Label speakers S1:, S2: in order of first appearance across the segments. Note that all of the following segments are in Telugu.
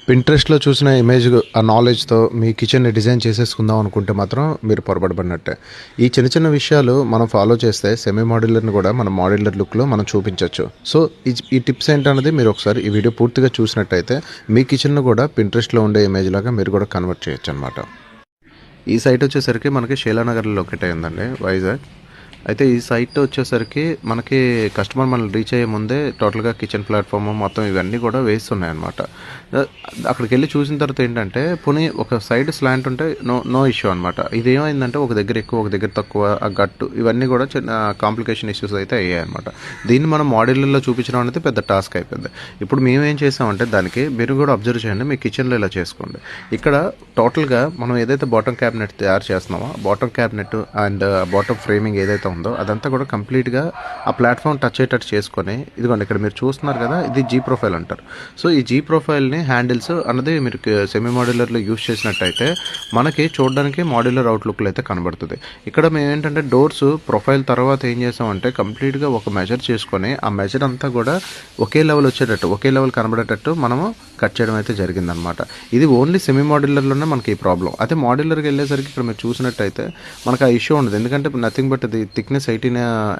S1: పింట్రెస్ట్‌లో చూసిన ఇమేజ్ ఆ నాలెడ్జ్‌తో మీ కిచెన్‌ని డిజైన్ చేసేసుకుందాం అనుకుంటే మాత్రం మీరు పొరపాటు పడినట్టే. ఈ చిన్న చిన్న విషయాలు మనం ఫాలో చేస్తే సెమీ మాడ్యులర్‌ని కూడా మనం మాడ్యులర్ లుక్‌లో మనం చూపించొచ్చు. సో, ఈ టిప్స్ ఏంటన్నది మీరు ఒకసారి ఈ వీడియో పూర్తిగా చూసినట్టయితే మీ కిచెన్‌ను కూడా పింట్రెస్ట్‌లో ఉండే ఇమేజ్ లాగా మీరు కూడా కన్వర్ట్ చేయొచ్చనమాట. ఈ సైట్ వచ్చేసరికి మనకి షీలానగర్‌లో లొకేట్ అయ్యి ఉందండి, వైజాగ్. అయితే ఈ సైట్ వచ్చేసరికి మనకి కస్టమర్ మనల్ని రీచ్ అయ్యే ముందే టోటల్గా కిచెన్ ప్లాట్ఫామ్ మొత్తం ఇవన్నీ కూడా వేస్తున్నాయి అనమాట. అక్కడికి వెళ్ళి చూసిన తర్వాత ఏంటంటే పోనీ ఒక సైడ్ స్లాంట్ ఉంటే నో ఇష్యూ అనమాట. ఇది ఏమైందంటే ఒక దగ్గర ఎక్కువ ఒక దగ్గర తక్కువ, ఆ గట్టు ఇవన్నీ కూడా చిన్న కాంప్లికేషన్ ఇష్యూస్ అయితే అయ్యాయి అనమాట. దీన్ని మనం మాడ్యులర్లో చూపించడం అనేది పెద్ద టాస్క్ అయిపోయింది. ఇప్పుడు మేము ఏం చేసామంటే దానికి మీరు కూడా అబ్జర్వ్ చేయండి, మీ కిచెన్లో ఇలా చేసుకోండి. ఇక్కడ టోటల్గా మనం ఏదైతే బాటమ్ క్యాబినెట్ తయారు చేస్తున్నామో bottom cabinet and bottom framing ఏదైతే ఉందో అదంతా కూడా కంప్లీట్గా ఆ ప్లాట్ఫామ్ టచ్ అయ్యేటట్టు చేసుకొని, ఇదిగోండి ఇక్కడ మీరు చూస్తున్నారు కదా, ఇది జీ ప్రొఫైల్ అంటారు. సో ఈ జీ ప్రొఫైల్ని హ్యాండిల్స్ అన్నది మీరు సెమీ మాడ్యులర్లో యూస్ చేసినట్టయితే మనకి చూడడానికి మాడ్యులర్ అవుట్లుక్లో అయితే కనబడుతుంది. ఇక్కడ మేము ఏంటంటే డోర్స్ ప్రొఫైల్ తర్వాత ఏం చేసామంటే కంప్లీట్గా ఒక మెజర్ చేసుకొని ఆ మెజర్ అంతా కూడా ఒకే లెవెల్ వచ్చేటట్టు, ఒకే లెవెల్ కనబడేటట్టు మనము కట్ చేయడం అయితే జరిగిందనమాట. ఇది ఓన్లీ సెమీ మాడ్యులర్లోనే మనకి ఈ ప్రాబ్లం. అదే మాడ్యులర్కి వెళ్ళేసరికి ఇక్కడ మీరు చూసినట్టయితే మనకు ఆ ఇష్యూ ఉండదు. ఎందుకంటే నథింగ్ బట్ అది థిక్నెస్ 18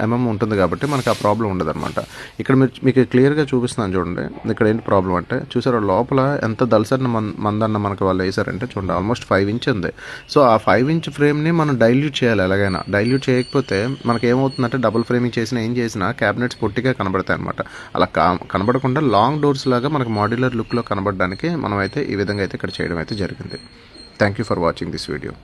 S1: mm ఉంటుంది కాబట్టి మనకు ఆ ప్రాబ్లం ఉండదు అనమాట. ఇక్కడ మీకు క్లియర్గా చూపిస్తున్నాను చూడండి. ఇక్కడ ఏంటి ప్రాబ్లం అంటే చూసారా, లోపల ఎంత దలసరిన మందన్న మనకు వాళ్ళు వేసారంటే చూడండి, ఆల్మోస్ట్ 5 ఇంచ్ ఉంది. సో ఆ 5 ఇంచ్ ఫ్రేమ్ని మనం డైల్యూట్ చేయాలి ఎలాగైనా. డైల్యూట్ చేయకపోతే మనకి ఏమవుతుందంటే డబుల్ ఫ్రేమింగ్ చేసినా ఏం చేసినా క్యాబినెట్స్ పొట్టిగా కనబడతాయి అనమాట. అలా కనబడకుండా లాంగ్ డోర్స్ లాగా మనకు మాడ్యులర్ లుక్లో కనబడడానికి మనం అయితే ఈ విధంగా అయితే ఇక్కడ చేయడం అయితే జరిగింది. Thank you for watching this video.